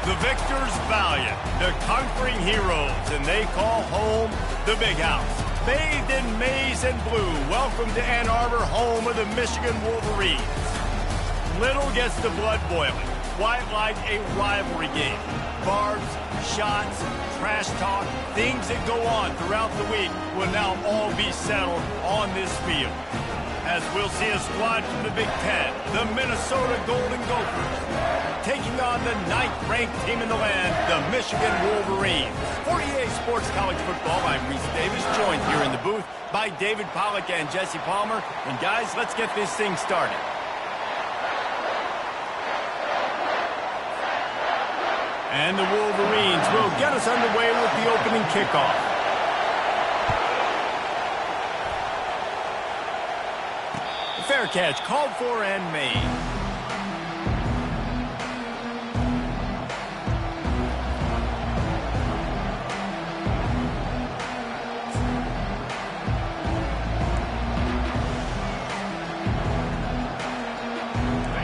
The victors valiant, the conquering heroes, and they call home the Big House. Bathed in maize and blue, welcome to Ann Arbor, home of the Michigan Wolverines. Little gets the blood boiling, quite like a rivalry game. Barbs, shots, trash talk, things that go on throughout the week will now all be settled on this field. As we'll see a squad from the Big Ten, the Minnesota Golden Gophers, taking on the 9th-ranked team in the land, the Michigan Wolverines. For EA Sports College Football, I'm Reese Davis, joined here in the booth by David Pollack and Jesse Palmer. And guys, let's get this thing started. And the Wolverines will get us underway with the opening kickoff. Fair catch called for and made.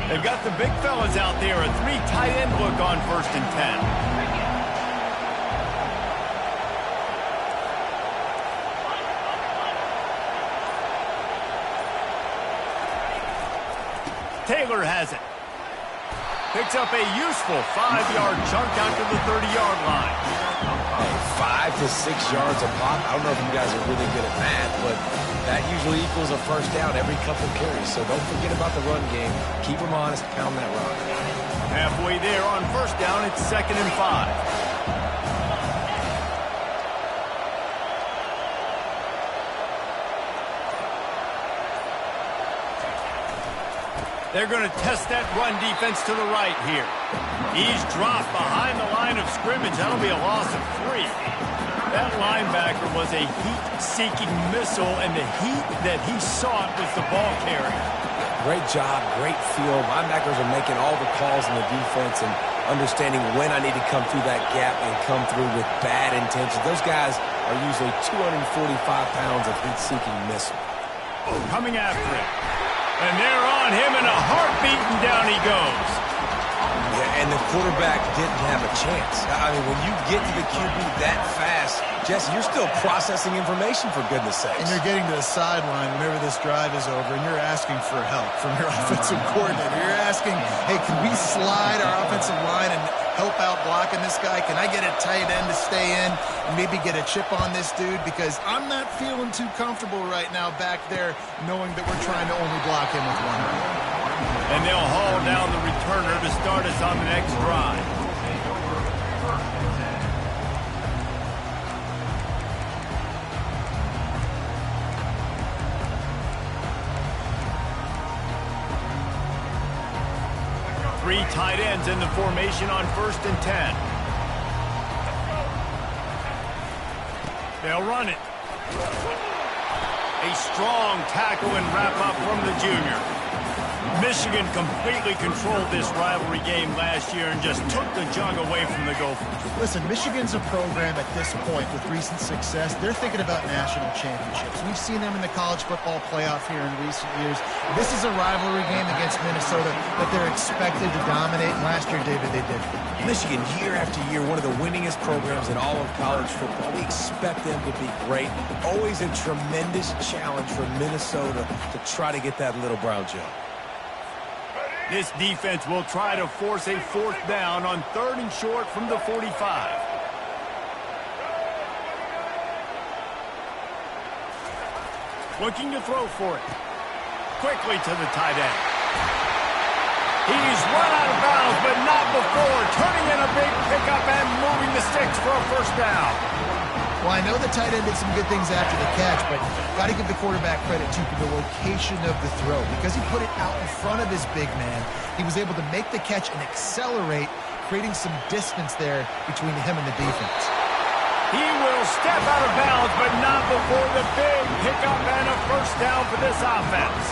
They've got the big fellas out there, a 3 tight end look on 1st and 10. Taylor has it. Picks up a useful 5-yard chunk out to the 30-yard line. Hey, 5 to 6 yards a pop. I don't know if you guys are really good at math, but that usually equals a first down every couple carries. So don't forget about the run game. Keep them honest, pound that rock. Halfway there on 1st down, it's 2nd and 5. They're going to test that run defense to the right here. He's dropped behind the line of scrimmage. That'll be a loss of 3. That linebacker was a heat-seeking missile, and the heat that he sought was the ball carrier. Great job, great feel. Linebackers are making all the calls in the defense and understanding when I need to come through that gap and come through with bad intentions. Those guys are usually 245 pounds of heat-seeking missile. Coming after him. And they're on him in a heartbeat, and down he goes. Yeah, and the quarterback didn't have a chance. I mean, when you get to the QB that fast, Jesse, you're still processing information, for goodness sakes. And you're getting to the sideline whenever this drive is over, and you're asking for help from your offensive coordinator. You're asking, hey, can we slide our offensive line and help out blocking this guy? Can I get a tight end to stay in and maybe get a chip on this dude? Because I'm not feeling too comfortable right now back there knowing that we're trying to only block him with one hand. And they'll haul down the returner to start us on the next drive. Three tight ends in the formation on 1st and 10. They'll run it. A strong tackle and wrap up from the junior. Michigan completely controlled this rivalry game last year and just took the jug away from the Gophers. Listen, Michigan's a program at this point with recent success. They're thinking about national championships. We've seen them in the college football playoff here in recent years. This is a rivalry game against Minnesota that they're expected to dominate. And last year, David, they did. Michigan, year after year, one of the winningest programs in all of college football. We expect them to be great. Always a tremendous challenge for Minnesota to try to get that little brown gel. This defense will try to force a 4th down on 3rd and short from the 45. Looking to throw for it. Quickly to the tight end. He's run out of bounds, but not before. Turning in a big pickup and moving the sticks for a 1st down. Well, I know the tight end did some good things after the catch, but got to give the quarterback credit, too, for the location of the throw. Because he put it out in front of his big man, he was able to make the catch and accelerate, creating some distance there between him and the defense. He will step out of bounds, but not before the big pickup and a 1st down for this offense.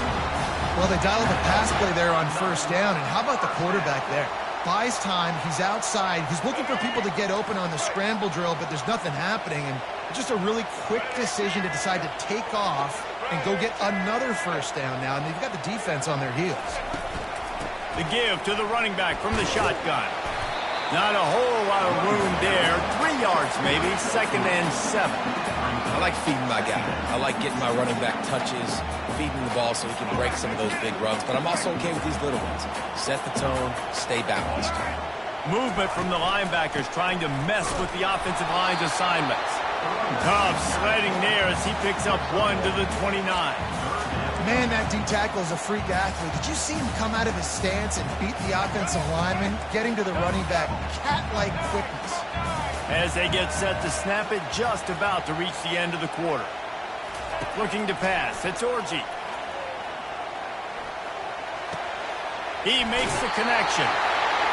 Well, they dialed the pass play there on 1st down, and how about the quarterback there? Buys time, he's outside, he's looking for people to get open on the scramble drill, but there's nothing happening, and just a really quick decision to decide to take off and go get another 1st down now, and they've got the defense on their heels. The give to the running back from the shotgun. Not a whole lot of room there. 3 yards maybe, 2nd and 7. I like feeding my guy. I like getting my running back touches, feeding the ball so he can break some of those big runs. But I'm also okay with these little ones. Set the tone, stay balanced. Movement from the linebackers trying to mess with the offensive line's assignments. Tough sledding there as he picks up 1 to the 29. Man, that D-tackle is a freak athlete. Did you see him come out of his stance and beat the offensive lineman, getting to the running back? Cat-like quickness. As they get set to snap it, just about to reach the end of the quarter. Looking to pass, it's Orji. He makes the connection.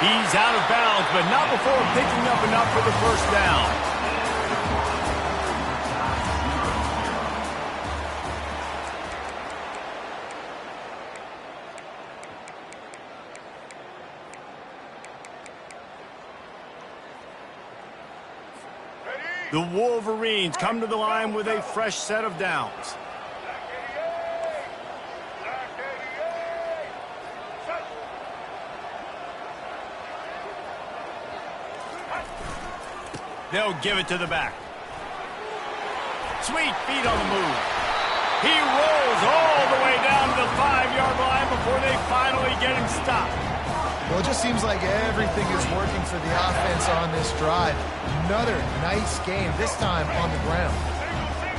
He's out of bounds, but not before picking up enough for the first down. The Wolverines come to the line with a fresh set of downs. They'll give it to the back. Sweet feet on the move. He rolls all the way down to the 5-yard line before they finally get him stopped. Well, it just seems like everything is working for the offense on this drive. Another nice game, this time on the ground.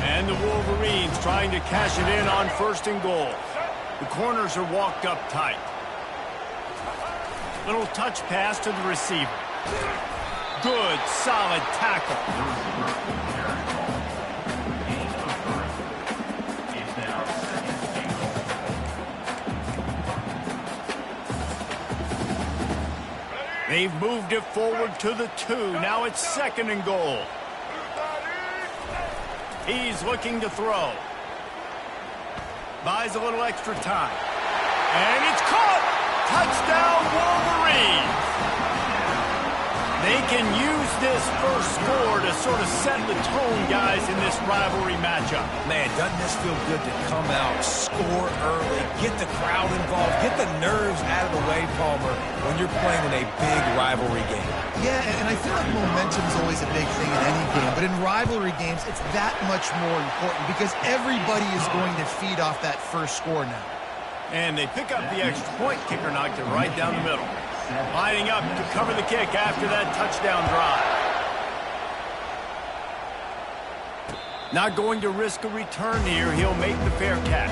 And the Wolverines trying to cash it in on 1st and goal. The corners are walked up tight. Little touch pass to the receiver. Good, solid tackle. They've moved it forward to the 2. Now it's 2nd and goal. He's looking to throw. Buys a little extra time. And it's caught! Touchdown, Wolverines! They can use this first score to sort of set the tone, guys, in this rivalry matchup. Man, doesn't this feel good to come out, score early, get the crowd involved, get the nerves out of the way, Palmer, when you're playing in a big rivalry game. Yeah, and I feel like momentum is always a big thing in any game, but in rivalry games, it's that much more important because everybody is going to feed off that first score now. And they pick up the extra point. Kicker knocked it right down the middle. Lining up to cover the kick after that touchdown drive. Not going to risk a return here. He'll make the fair catch.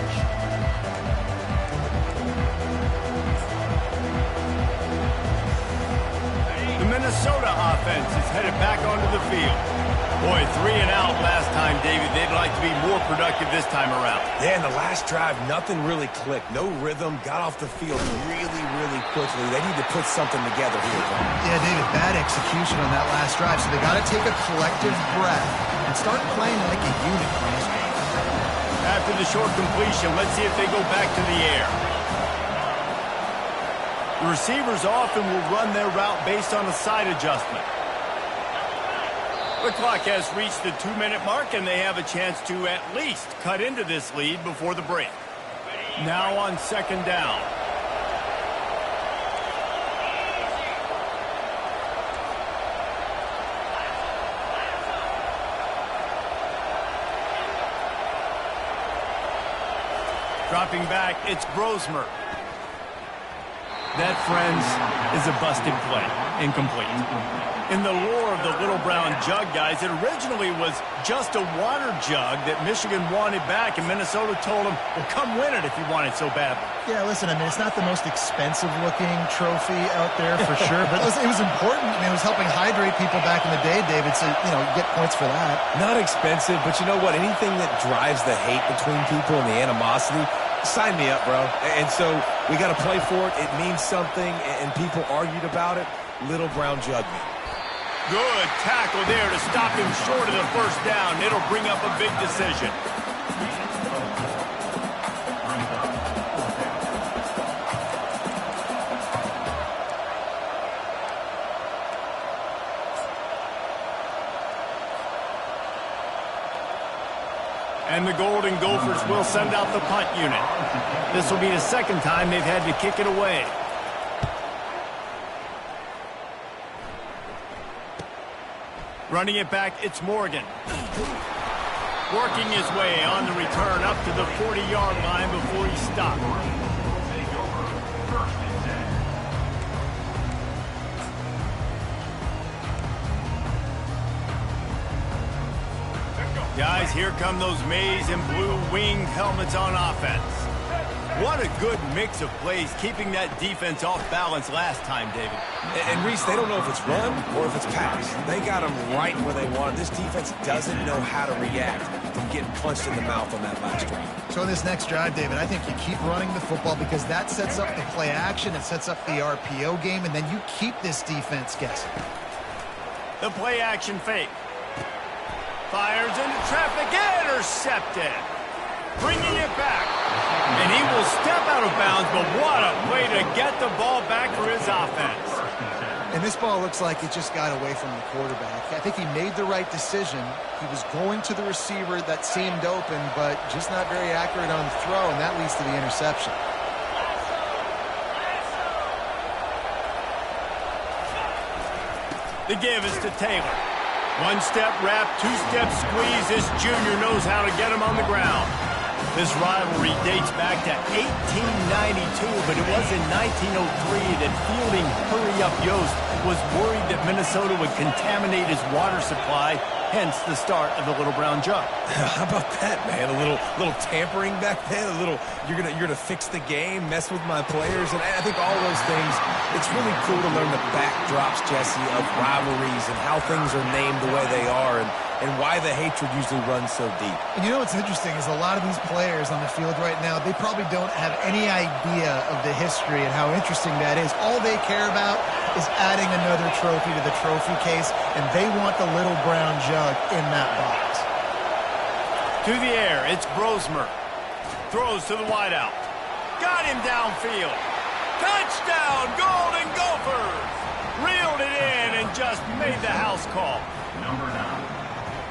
The Minnesota offense is headed back onto the field. Boy, 3 and out last time, David. They'd like to be more productive this time around. Yeah, in the last drive, nothing really clicked. No rhythm, got off the field really, really quickly. They need to put something together here, Tom. Yeah, David, bad execution on that last drive, so they got to take a collective breath and start playing like a unit on this game. After the short completion, let's see if they go back to the air. The receivers often will run their route based on a side adjustment. The clock has reached the 2-minute mark, and they have a chance to at least cut into this lead before the break. Now on 2nd down. Dropping back, it's Brosmer. That, friends, is a busted play. Incomplete. In the lore of the Little Brown Jug, guys, it originally was just a water jug that Michigan wanted back, and Minnesota told them, well, come win it if you want it so badly. Yeah, listen, I mean, it's not the most expensive-looking trophy out there for sure, but listen, it was important. I mean, it was helping hydrate people back in the day, David, so, you know, get points for that. Not expensive, but you know what? Anything that drives the hate between people and the animosity, sign me up, bro. And so we got to play for it. It means something, and people argued about it. Little Brown Jug. Good tackle there to stop him short of the first down. It'll bring up a big decision. And the Golden Gophers will send out the punt unit. This will be the 2nd time they've had to kick it away. Running it back, it's Morgan. Working his way on the return up to the 40-yard line before he stopped. Guys, here come those maize and blue winged helmets on offense. What a good mix of plays, keeping that defense off balance last time, David. And Reese, they don't know if it's run or if it's pass. They got them right where they want it. This defense doesn't know how to react from getting punched in the mouth on that last drive. So in this next drive, David, I think you keep running the football because that sets up the play action, it sets up the RPO game, and then you keep this defense guessing. The play action fake. Fires into traffic, intercepted. Bringing it back. And he will step out of bounds, but what a play to get the ball back for his offense. And this ball looks like it just got away from the quarterback. I think he made the right decision. He was going to the receiver that seemed open, but just not very accurate on the throw, and that leads to the interception. The give is to Taylor. One-step wrap, two-step squeeze. This junior knows how to get him on the ground. This rivalry dates back to 1892, but it was in 1903 that fielding Hurry Up Yost was worried that Minnesota would contaminate his water supply, hence the start of the Little Brown Jug. How about that, man? A little tampering back then, a little you're gonna fix the game, mess with my players, and I think all those things. It's really cool to learn the backdrops, Jesse, of rivalries and how things are named the way they are, and why the hatred usually runs so deep. And you know what's interesting is a lot of these players on the field right now, they probably don't have any idea of the history and how interesting that is. All they care about is adding another trophy to the trophy case, and they want the Little Brown Jug in that box. To the air, it's Brosmer. Throws to the wideout. Got him downfield. Touchdown, Golden Gophers! Reeled it in and just made the house call. Number 9.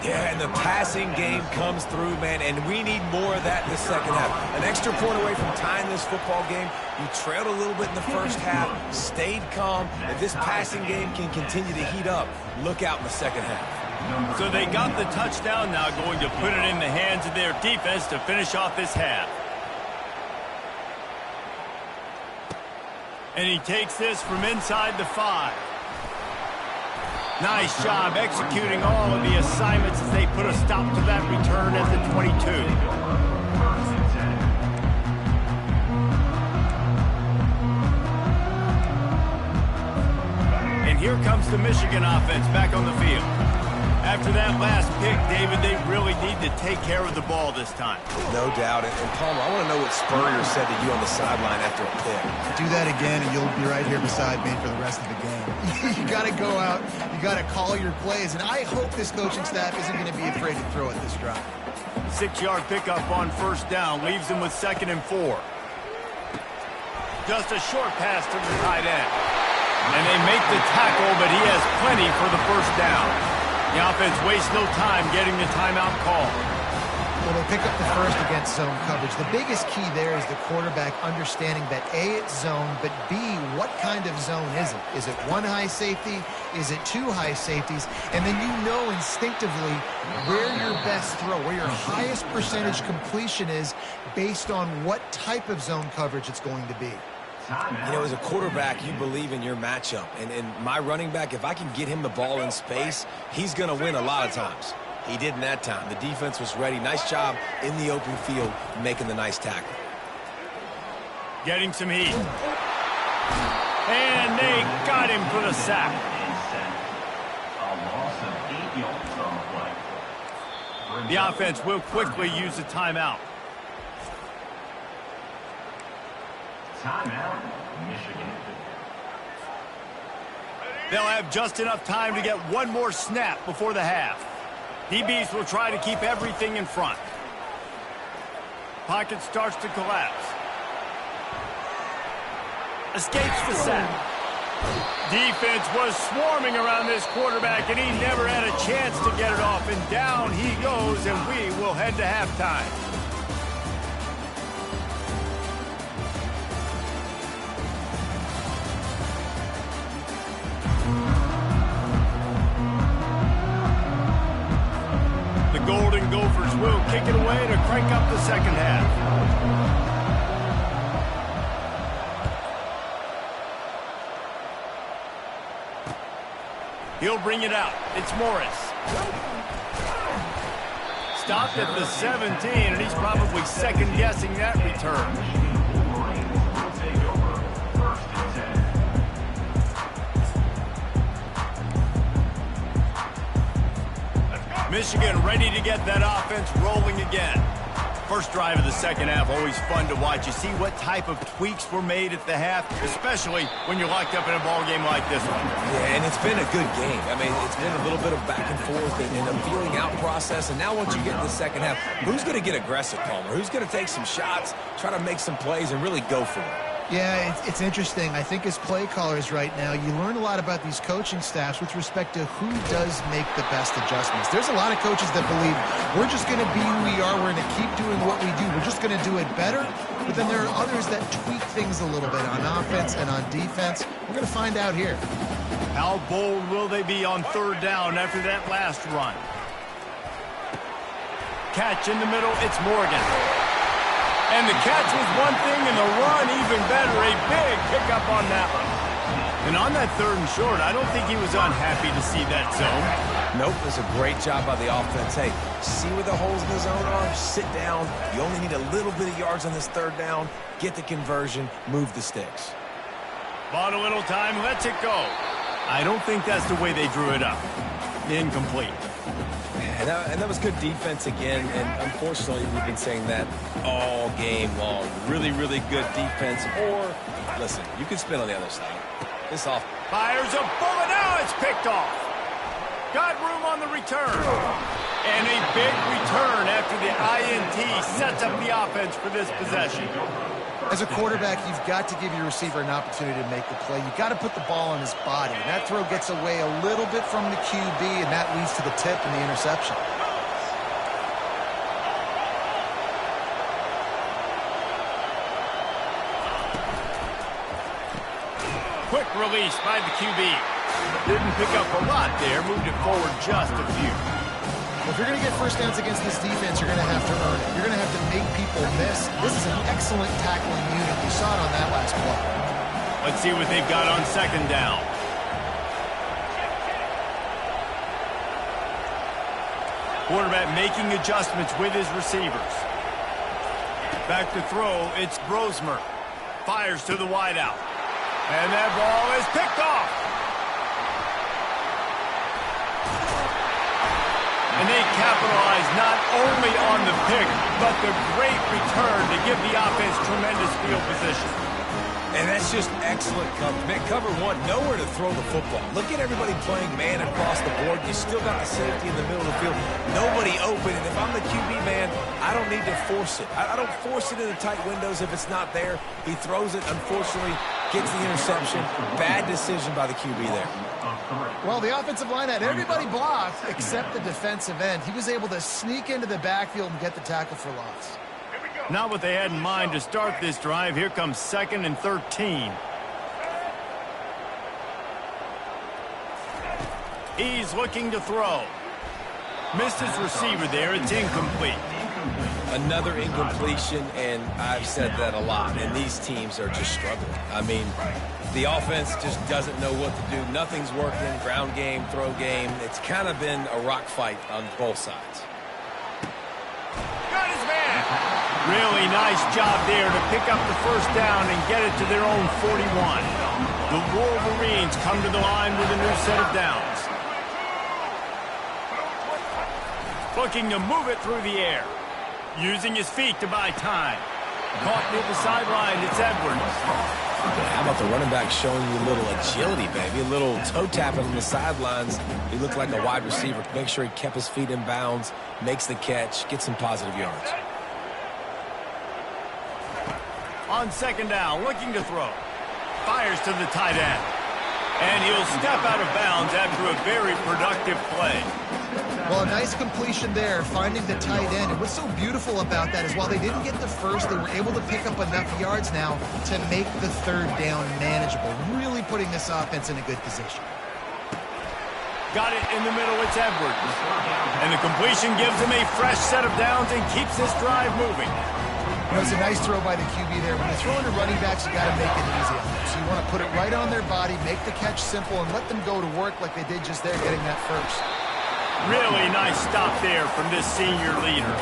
Yeah, and the passing game comes through, man, and we need more of that in the second half. An extra point away from tying this football game. You trailed a little bit in the first half, stayed calm. If this passing game can continue to heat up, look out in the second half. So they got the touchdown, now going to put it in the hands of their defense to finish off this half. And he takes this from inside the 5. Nice job executing all of the assignments as they put a stop to that return at the 22. And here comes the Michigan offense back on the field. After that last pick, David, they really need to take care of the ball this time. No doubt. And Palmer, I want to know what Spurrier said to you on the sideline after a pick. Do that again, and you'll be right here beside me for the rest of the game. You got to go out. You got to call your plays. And I hope this coaching staff isn't going to be afraid to throw at this drive. 6-yard pickup on first down. Leaves them with 2nd and 4. Just a short pass to the tight end. And they make the tackle, but he has plenty for the first down. The offense wastes no time getting the timeout call. Well, they pick up the first against zone coverage. The biggest key there is the quarterback understanding that A, it's zone, but B, what kind of zone is it? Is it one high safety? Is it two high safeties? And then you know instinctively where your best throw, where your highest percentage completion is based on what type of zone coverage it's going to be. You know, as a quarterback, you believe in your matchup. And my running back, if I can get him the ball in space, he's going to win a lot of times. He did in that time. The defense was ready. Nice job in the open field making the nice tackle. Getting some heat. And they got him for the sack. A loss of 8 yards on the play. The offense will quickly use a timeout. Timeout, Michigan. They'll have just enough time to get one more snap before the half. DBs will try to keep everything in front. Pocket starts to collapse. Escapes the sack. Defense was swarming around this quarterback, and he never had a chance to get it off. And down he goes, and we will head to halftime. Gophers will kick it away to crank up the second half. He'll bring it out. It's Morris. Stopped at the 17, and he's probably second-guessing that return. Michigan ready to get that offense rolling again. First drive of the second half, always fun to watch. You see what type of tweaks were made at the half, especially when you're locked up in a ball game like this one. Yeah, and it's been a good game. I mean, it's been a little bit of back and forth and a feeling out process. And now once you get in the second half, who's going to get aggressive, Palmer? Who's going to take some shots, try to make some plays, and really go for it? Yeah, it's interesting. I think as play callers right now, you learn a lot about these coaching staffs with respect to who does make the best adjustments. There's a lot of coaches that believe we're just going to be who we are. We're going to keep doing what we do. We're just going to do it better. But then there are others that tweak things a little bit on offense and on defense. We're going to find out here. How bold will they be on third down after that last run? Catch in the middle. It's Morgan. And the catch was one thing, and the run even better. A big pickup on that one. And on that third and short, I don't think he was unhappy to see that zone. Nope, it was a great job by the offense. Hey, see where the holes in the zone are? Sit down. You only need a little bit of yards on this third down. Get the conversion. Move the sticks. Bought a little time. Lets it go. I don't think that's the way they drew it up. Incomplete. And that was good defense again, and unfortunately we've been saying that all game long. Really, really good defense. Or, listen, you can spin on the other side. This off. Fires a bullet. Now it's picked off. Got room on the return. And a big return after the INT sets up the offense for this possession. As a quarterback, you've got to give your receiver an opportunity to make the play. You've got to put the ball on his body. And that throw gets away a little bit from the QB, and that leads to the tip and the interception. Quick release by the QB. Didn't pick up a lot there. Moved it forward just a few. If you're going to get first downs against this defense, you're going to have to earn it. You're going to have to make people miss. This is an excellent tackling unit. We saw it on that last play. Let's see what they've got on second down. Quarterback making adjustments with his receivers. Back to throw, it's Brosmer. Fires to the wideout. And that ball is picked off. And they capitalize not only on the pick, but the great return to give the offense tremendous field position. And that's just excellent coverage. Man, cover one, nowhere to throw the football. Look at everybody playing man across the board. You still got the safety in the middle of the field. Nobody open. And if I'm the QB, man, I don't need to force it. I don't force it into tight windows if it's not there. He throws it, unfortunately, gets the interception. Bad decision by the QB there. Well, the offensive line had everybody blocked except the defensive end. He was able to sneak into the backfield and get the tackle for loss. Not what they had in mind to start this drive. Here comes 2nd and 13. He's looking to throw. Missed his receiver there. It's incomplete. Another incompletion, and I've said that a lot, and these teams are just struggling. I mean, the offense just doesn't know what to do. Nothing's working. Ground game, throw game. It's kind of been a rock fight on both sides. Got his man. Really nice job there to pick up the first down and get it to their own 41. The Wolverines come to the line with a new set of downs. Looking to move it through the air. Using his feet to buy time. Caught near the sideline, it's Edwards. How about the running back showing you a little agility, baby? A little toe tapping on the sidelines. He looked like a wide receiver. Make sure he kept his feet in bounds, makes the catch, gets some positive yards. On second down, looking to throw. Fires to the tight end. And he'll step out of bounds after a very productive play. Well, a nice completion there, finding the tight end. And what's so beautiful about that is while they didn't get the first, they were able to pick up enough yards now to make the third down manageable, really putting this offense in a good position. Got it in the middle. It's Edwards. And the completion gives him a fresh set of downs and keeps this drive moving. You know, it's a nice throw by the QB there. When you're throwing to running backs, you got to make it easy on them. So you want to put it right on their body, make the catch simple, and let them go to work like they did just there, getting that first. Really nice stop there from this senior leader.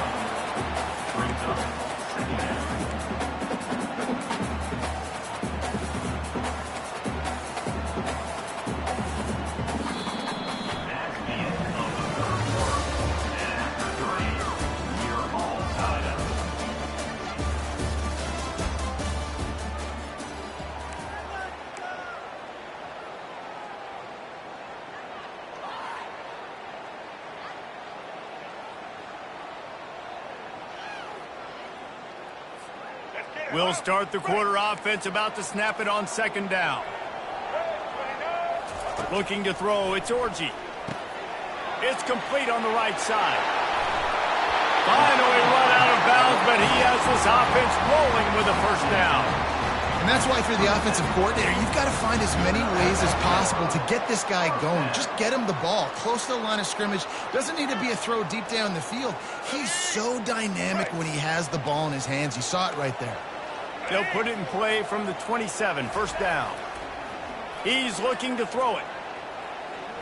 We'll start the quarter offense, about to snap it on second down. Looking to throw, it's Orji. It's complete on the right side. Finally run out of bounds, but he has this offense rolling with a first down. And that's why, if you're the offensive coordinator, you've got to find as many ways as possible to get this guy going. Just get him the ball close to the line of scrimmage. Doesn't need to be a throw deep down the field. He's so dynamic when he has the ball in his hands. You saw it right there. They'll put it in play from the 27, first down. He's looking to throw it.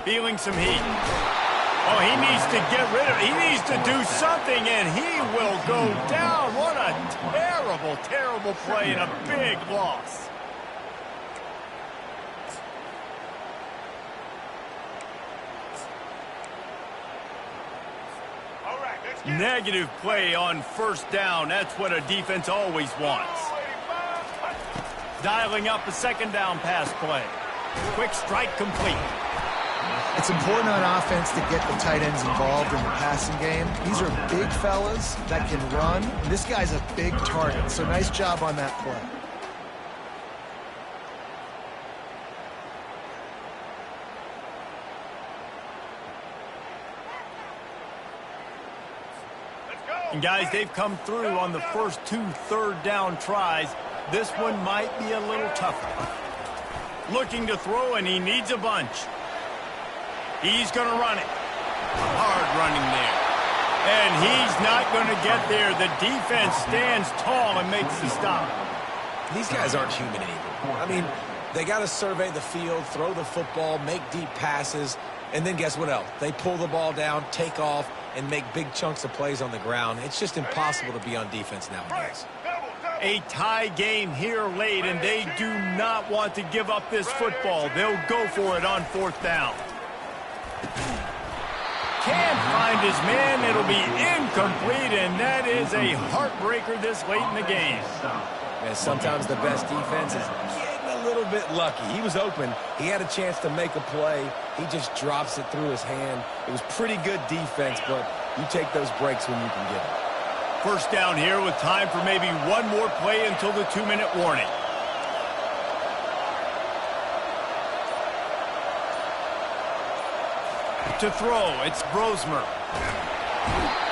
Feeling some heat. Oh, he needs to get rid of it. He needs to do something, and he will go down. What a terrible, terrible play and a big loss. Negative play on first down. That's what a defense always wants. Dialing up a second down pass play. Quick strike complete. It's important on offense to get the tight ends involved in the passing game. These are big fellas that can run. This guy's a big target, so nice job on that play. And guys, they've come through on the first 2 third-down tries. This one might be a little tougher. Looking to throw, and he needs a bunch. He's going to run it. Hard running there. And he's not going to get there. The defense stands tall and makes the stop. These guys aren't human anymore. I mean, they got to survey the field, throw the football, make deep passes, and then guess what else? They pull the ball down, take off, and make big chunks of plays on the ground. It's just impossible to be on defense nowadays. A tie game here late, and they do not want to give up this football. They'll go for it on fourth down. Can't find his man. It'll be incomplete, and that is a heartbreaker this late in the game. And sometimes the best defense is getting a little bit lucky. He was open. He had a chance to make a play. He just drops it through his hand. It was pretty good defense, but you take those breaks when you can get them. First down here with time for maybe one more play until the 2-minute warning. To throw, it's Brosmer.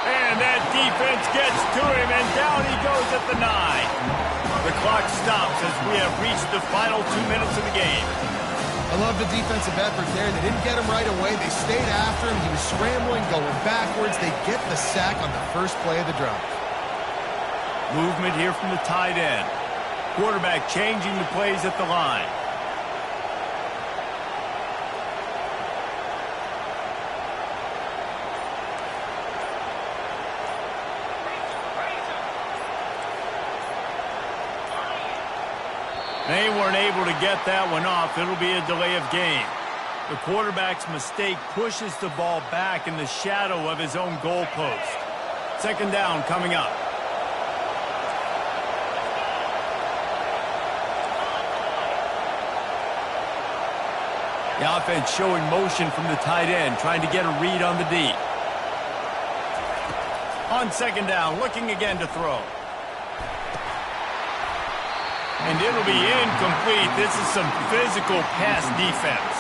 And that defense gets to him, and down he goes at the 9. The clock stops as we have reached the final 2 minutes of the game. I love the defensive effort there. They didn't get him right away. They stayed after him. He was scrambling, going backwards. They get the sack on the first play of the drive. Movement here from the tight end. Quarterback changing the plays at the line. They weren't able to get that one off. It'll be a delay of game. The quarterback's mistake pushes the ball back in the shadow of his own goalpost. Second down coming up. The offense showing motion from the tight end, trying to get a read on the D. On second down, looking again to throw. And it'll be incomplete. This is some physical pass defense.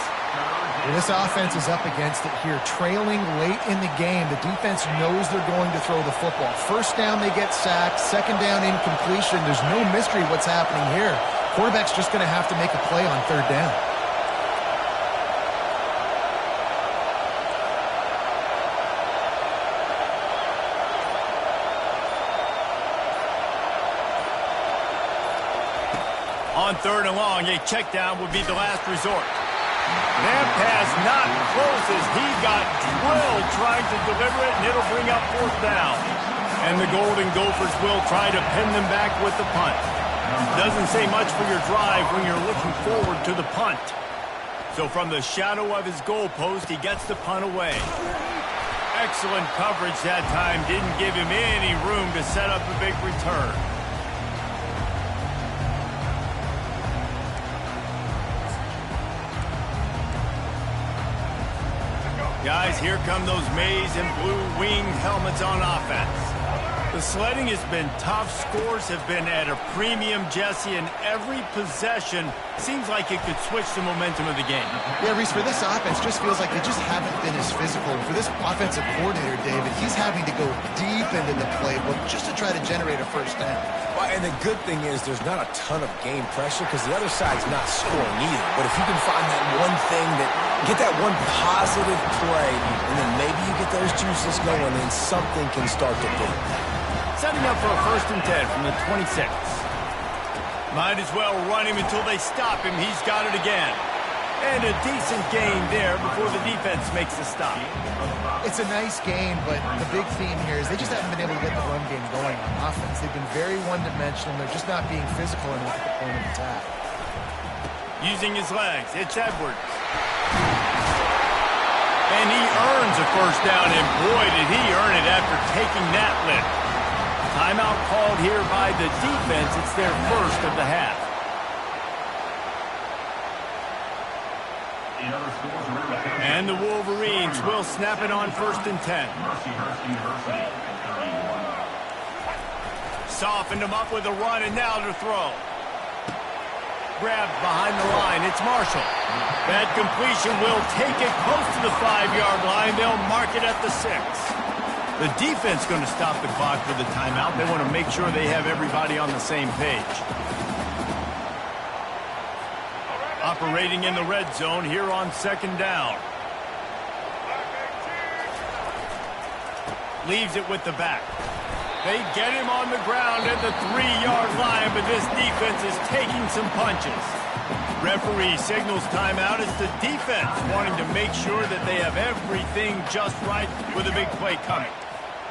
Well, this offense is up against it here. Trailing late in the game, the defense knows they're going to throw the football. First down, they get sacked. Second down, incompletion. There's no mystery what's happening here. Quarterback's just going to have to make a play on third down. On 3rd and long, a check down would be the last resort. That pass not close as he got drilled trying to deliver it, and it'll bring up 4th down. And the Golden Gophers will try to pin them back with the punt. Doesn't say much for your drive when you're looking forward to the punt. So from the shadow of his goalpost, he gets the punt away. Excellent coverage that time. Didn't give him any room to set up a big return. Guys, here come those maize and blue winged helmets on offense. The sledding has been tough. Scores have been at a premium, Jesse, and every possession seems like it could switch the momentum of the game. Yeah, Reese, for this offense, just feels like they just haven't been as physical. For this offensive coordinator, David, he's having to go deep into the playbook just to try to generate a first down. Well, and the good thing is there's not a ton of game pressure because the other side's not scoring either. But if you can find that one thing get that one positive play, and then maybe you get those juices going, then something can start to build. Setting up for a 1st and 10 from the 26. Might as well run him until they stop him. He's got it again. And a decent gain there before the defense makes the stop. It's a nice gain, but the big theme here is they just haven't been able to get the run game going on offense. They've been very one-dimensional. They're just not being physical enough at the point of attack. Using his legs, it's Edwards. And he earns a 1st down, and boy, did he earn it after taking that lift. Timeout called here by the defense. It's their 1st of the half. And the Wolverines will snap it on 1st and 10. Softened him up with a run, and now to throw. Grabbed behind the line. It's Marshall. That completion will take it close to the 5-yard line. They'll mark it at the 6. The defense going to stop the clock for the timeout. They want to make sure they have everybody on the same page. Operating in the red zone here on 2nd down. Leaves it with the back. They get him on the ground at the 3-yard line, but this defense is taking some punches. Referee signals timeout. It's the defense wanting to make sure that they have everything just right with a big play coming.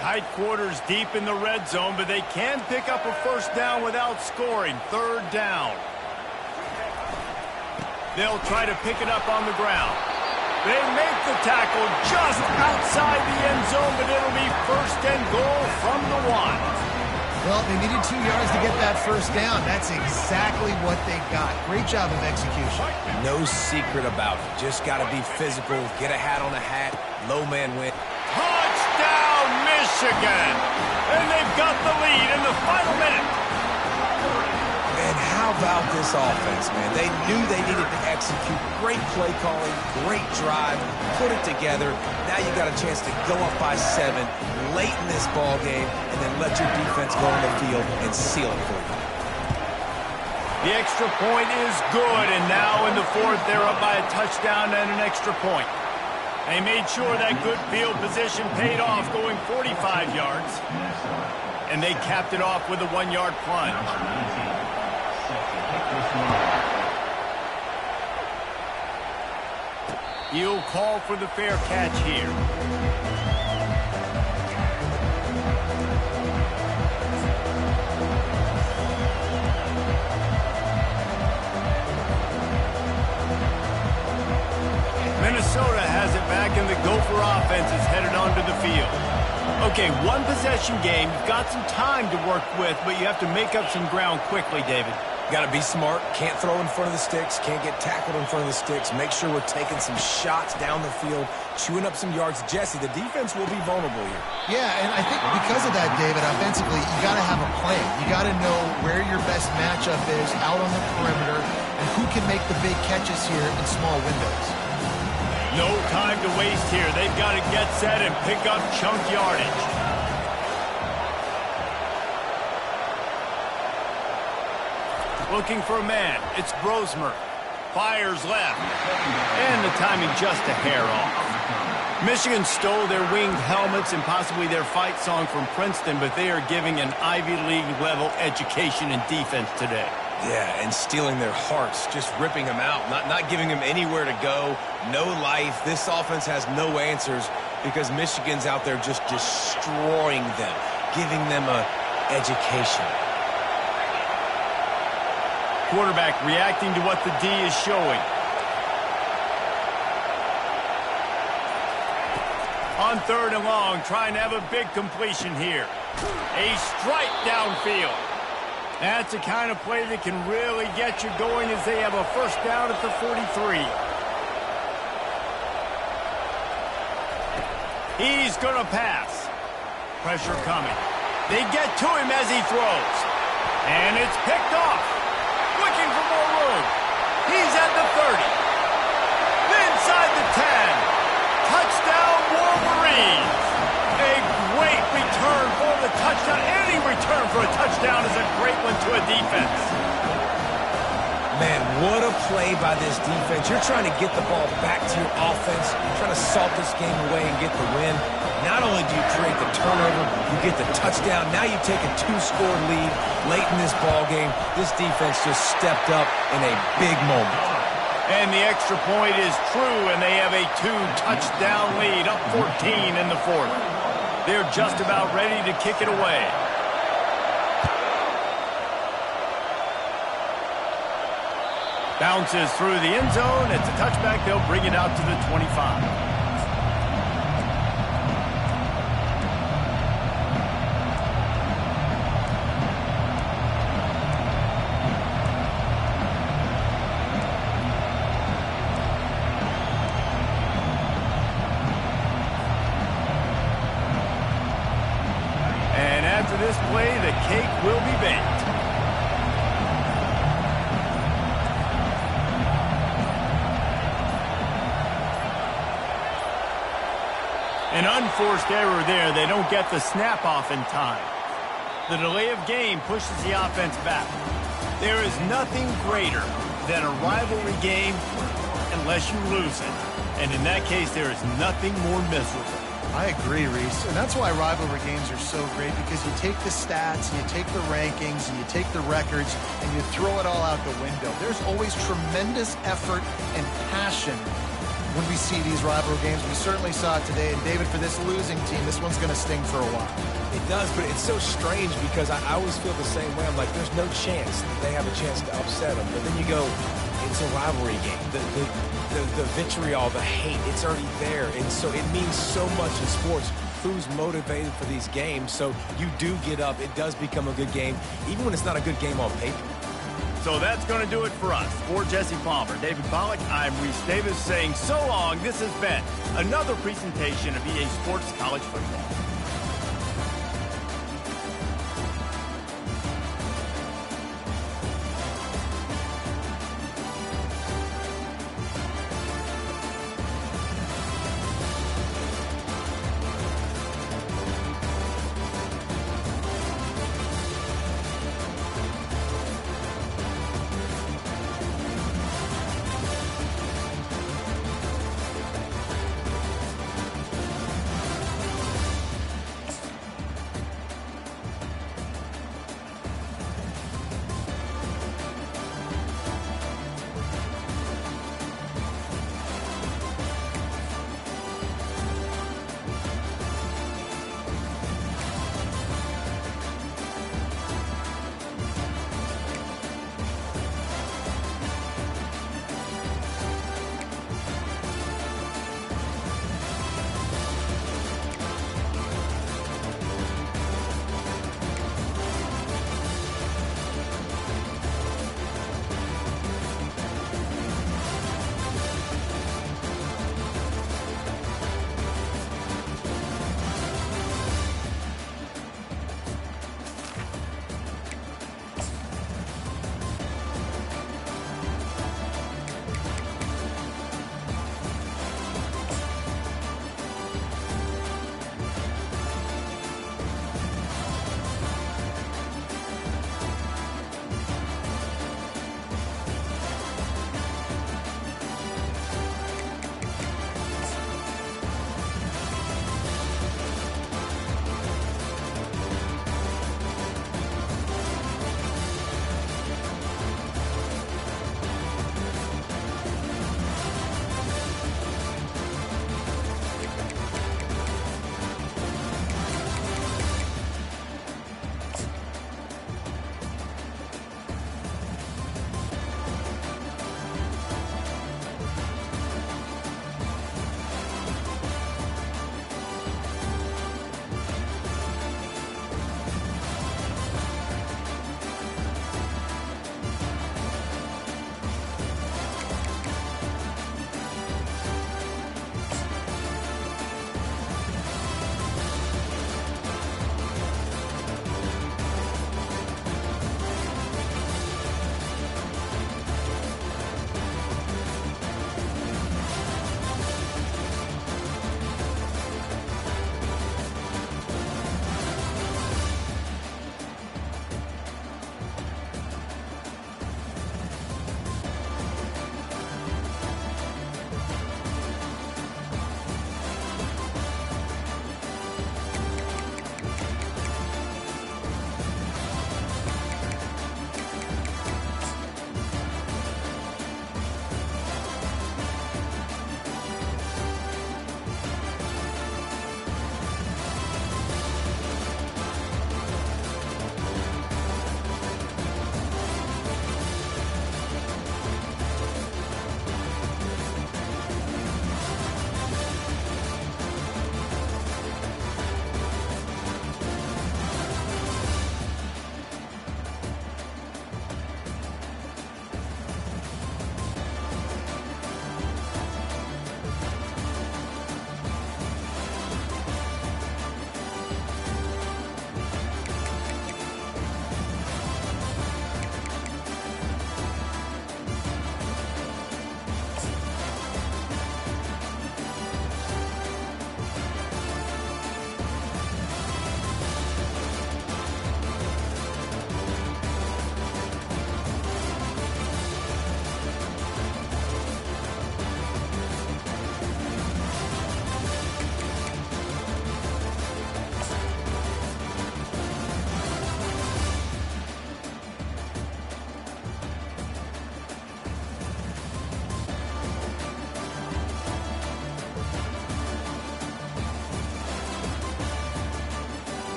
Tight quarters deep in the red zone, but they can pick up a 1st down without scoring. 3rd down. They'll try to pick it up on the ground. They make the tackle just outside the end zone, but it'll be 1st and goal from the 1. Well, they needed 2 yards to get that 1st down. That's exactly what they got. Great job of execution. No secret about it. Just got to be physical, get a hat on a hat, low man win. Touchdown, Michigan! And they've got the lead in the final minute. Man, how about this offense, man? They knew they needed to execute. Great play calling, great drive, put it together. Now you got a chance to go up by 7 late in this ball game and then let your defense go on the field and seal it for you. The extra point is good, and now in the 4th, they're up by a touchdown and an extra point. They made sure that good field position paid off, going 45 yards. And they capped it off with a 1-yard plunge. He'll call for the fair catch here. Minnesota has it back, and the Gopher offense is headed onto the field. Okay, 1 possession game. You've got some time to work with, but you have to make up some ground quickly, David. Got to be smart. Can't throw in front of the sticks. Can't get tackled in front of the sticks. Make sure we're taking some shots down the field, chewing up some yards. Jesse, the defense will be vulnerable here. Yeah, and I think because of that, David, offensively, you got to have a plan. You got to know where your best matchup is out on the perimeter and who can make the big catches here in small windows. No time to waste here. They've got to get set and pick up chunk yardage. Looking for a man. It's Brosmer. Fires left. And the timing just a hair off. Michigan stole their winged helmets and possibly their fight song from Princeton, but they are giving an Ivy League level education in defense today. Yeah, and stealing their hearts, just ripping them out, not giving them anywhere to go, no life. This offense has no answers because Michigan's out there just destroying them, giving them a education. Quarterback reacting to what the D is showing. On 3rd and long, trying to have a big completion here. A strike downfield. That's the kind of play that can really get you going as they have a first down at the 43. He's going to pass. Pressure coming. They get to him as he throws. And it's picked off. Looking for more room. He's at the 30. Inside the 10. Touchdown, Wolverines. A great return for the touchdown. Any return for a touchdown is a great one to a defense. Man, what a play by this defense. You're trying to get the ball back to your offense. You're trying to salt this game away and get the win. Not only do you create the turnover, you get the touchdown. Now you take a 2-score lead late in this ball game. This defense just stepped up in a big moment. And the extra point is true, and they have a 2-touchdown lead, up 14 in the 4th. They're just about ready to kick it away. Bounces through the end zone. It's a touchback. They'll bring it out to the 25. After this play, the cake will be baked. An unforced error there. They don't get the snap off in time. The delay of game pushes the offense back. There is nothing greater than a rivalry game unless you lose it. And in that case, there is nothing more miserable. I agree, Reese. And that's why rivalry games are so great, because you take the stats, and you take the rankings, and you take the records, and you throw it all out the window. There's always tremendous effort and passion when we see these rivalry games. We certainly saw it today. And, David, for this losing team, this one's going to sting for a while. It does, but it's so strange because I always feel the same way. I'm like, there's no chance that they have a chance to upset them. But then you go, it's a rivalry game. The vitriol, the hate, it's already there. And so it means so much in sports. Who's motivated for these games? So you do get up. It does become a good game, even when it's not a good game on paper. So that's going to do it for us. For Jesse Palmer, David Pollack, I'm Reese Davis saying so long. This has been another presentation of EA Sports College Football.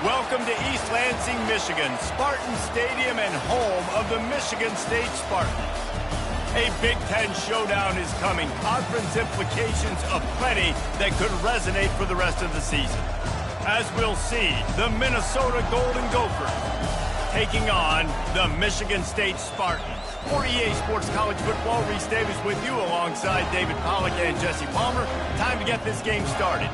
Welcome to East Lansing, Michigan, Spartan Stadium and home of the Michigan State Spartans. A Big Ten showdown is coming. Conference implications aplenty that could resonate for the rest of the season. As we'll see, the Minnesota Golden Gophers taking on the Michigan State Spartans. For EA Sports College Football, Reese Davis with you alongside David Pollack and Jesse Palmer. Time to get this game started.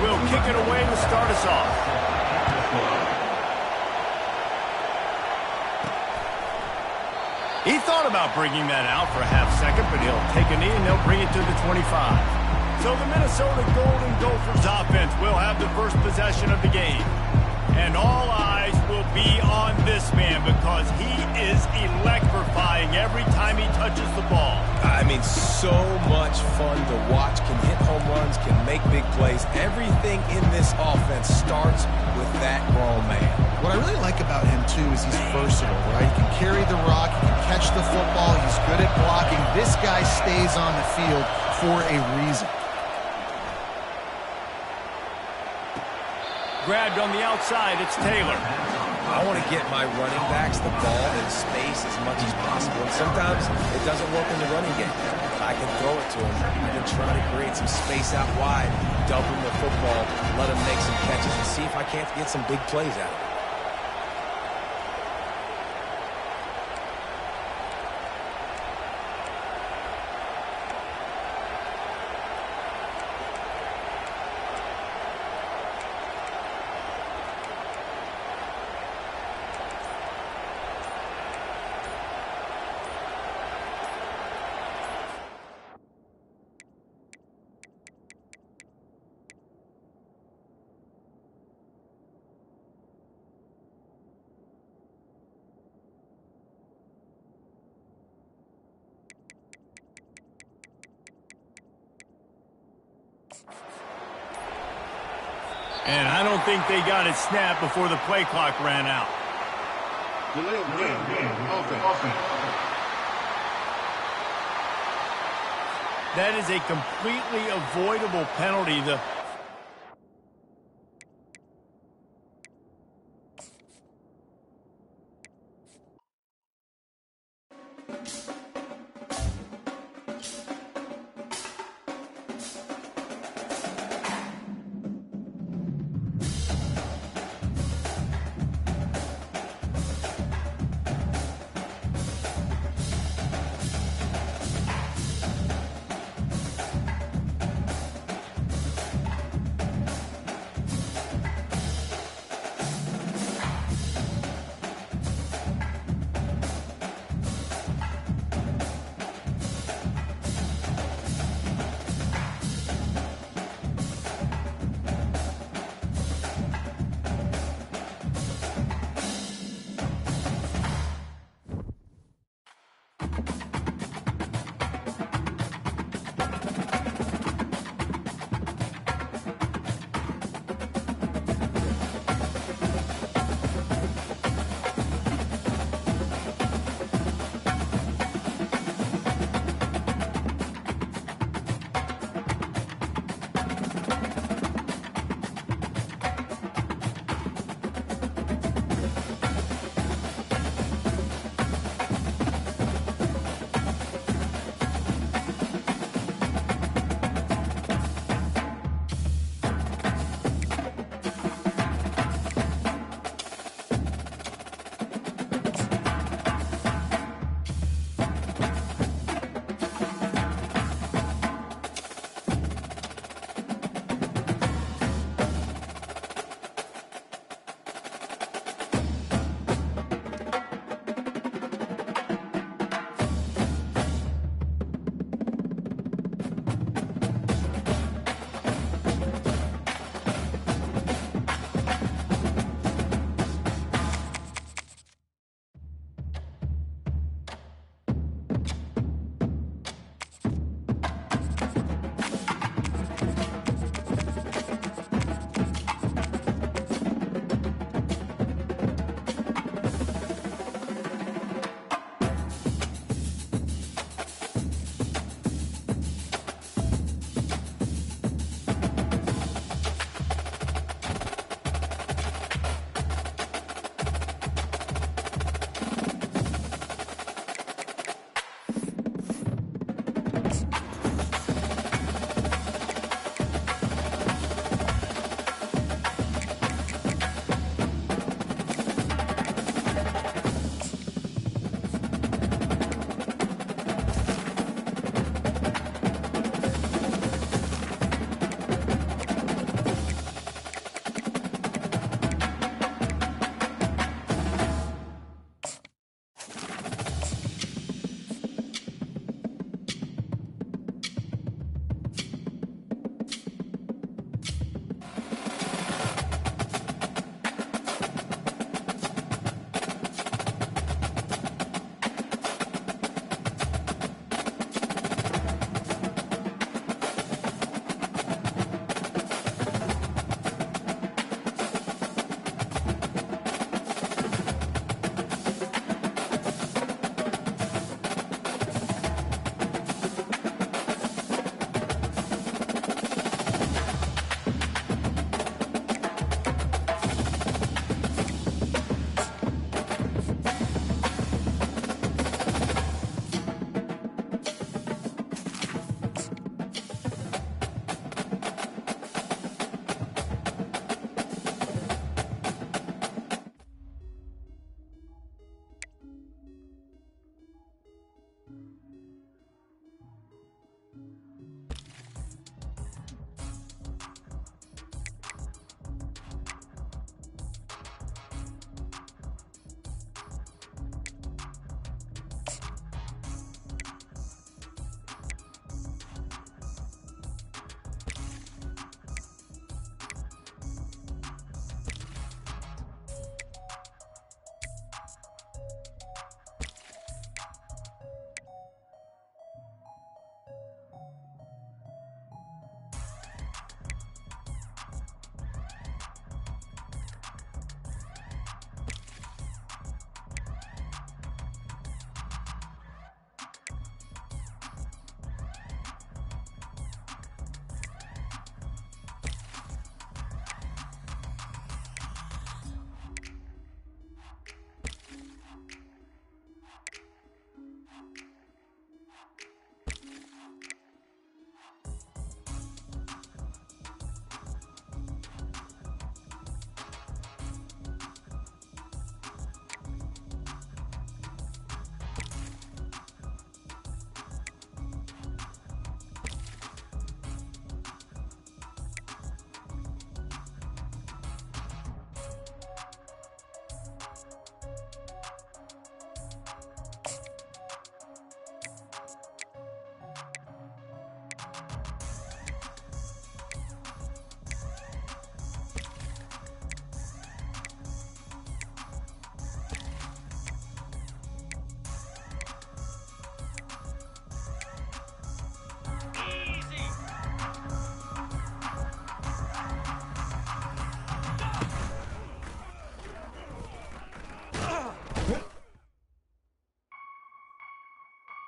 Will kick it away to start us off. He thought about bringing that out for a half second, but he'll take a knee and they'll bring it to the 25. So the Minnesota Golden Gophers offense will have the first possession of the game. And all eyes will be on this man because he is electrifying every time he touches the ball. I mean, so much fun to watch. Can hit home runs, can make big plays. Everything in this offense starts with that grown man. What I really like about him, too, is he's versatile, right? He can carry the rock, he can catch the football, he's good at blocking. This guy stays on the field for a reason. Grabbed on the outside, it's Taylor. I want to get my running backs the ball in space as much as possible. And sometimes it doesn't work in the running game. But I can throw it to him and then try to create some space out wide, dump him the football, let him make some catches, and see if I can't get some big plays out of it. And I don't think they got it snapped before the play clock ran out. That is a completely avoidable penalty.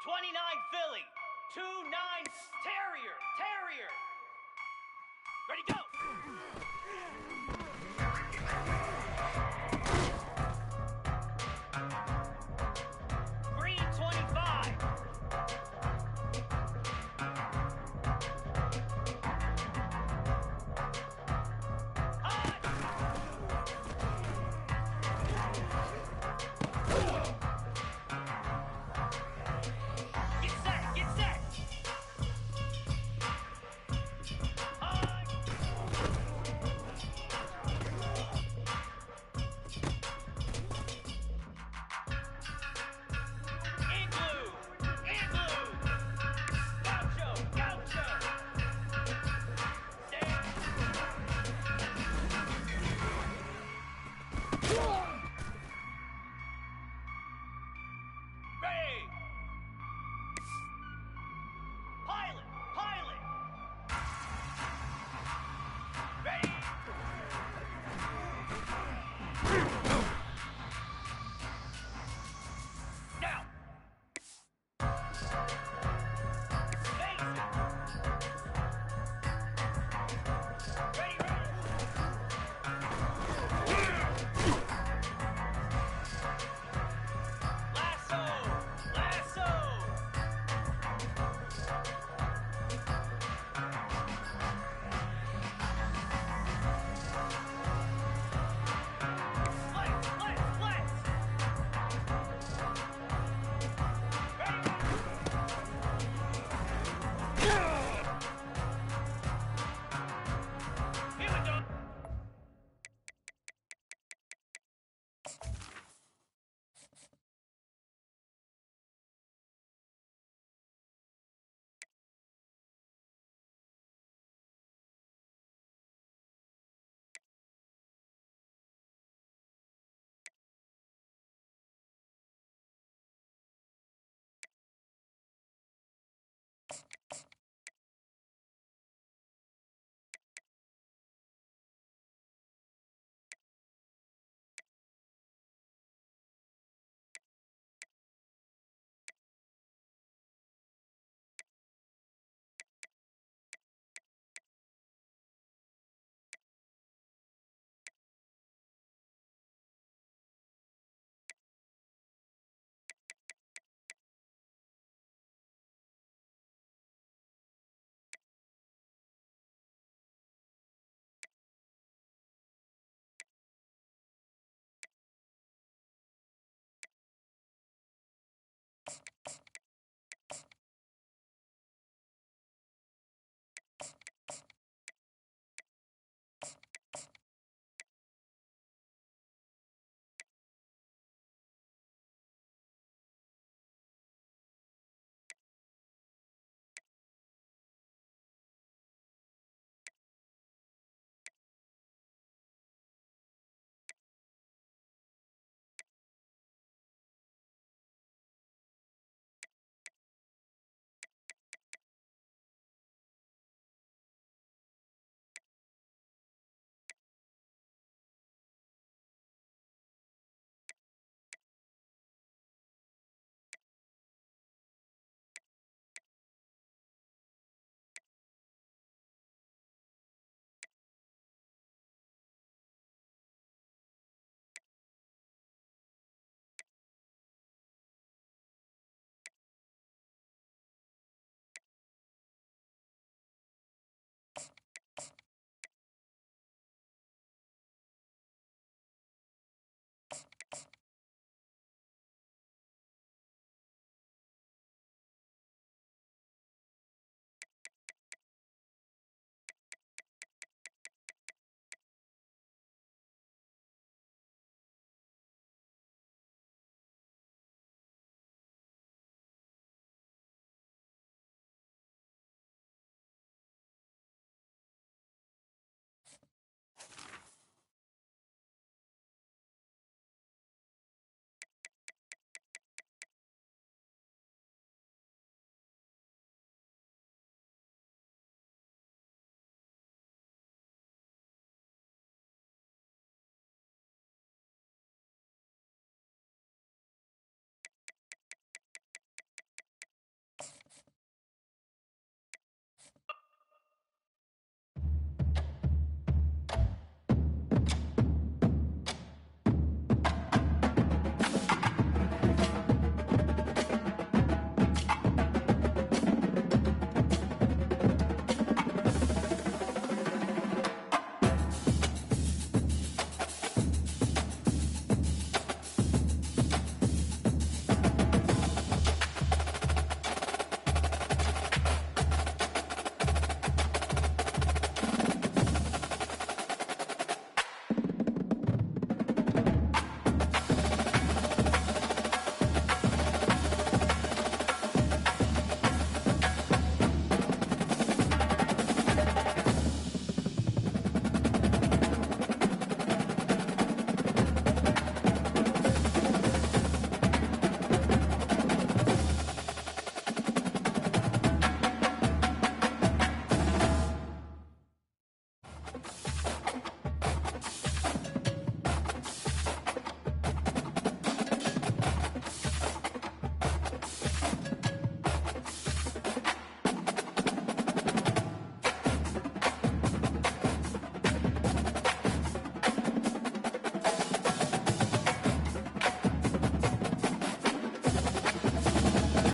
29 Philly, 2-9 Terrier, Terrier. Ready, go! Green 25.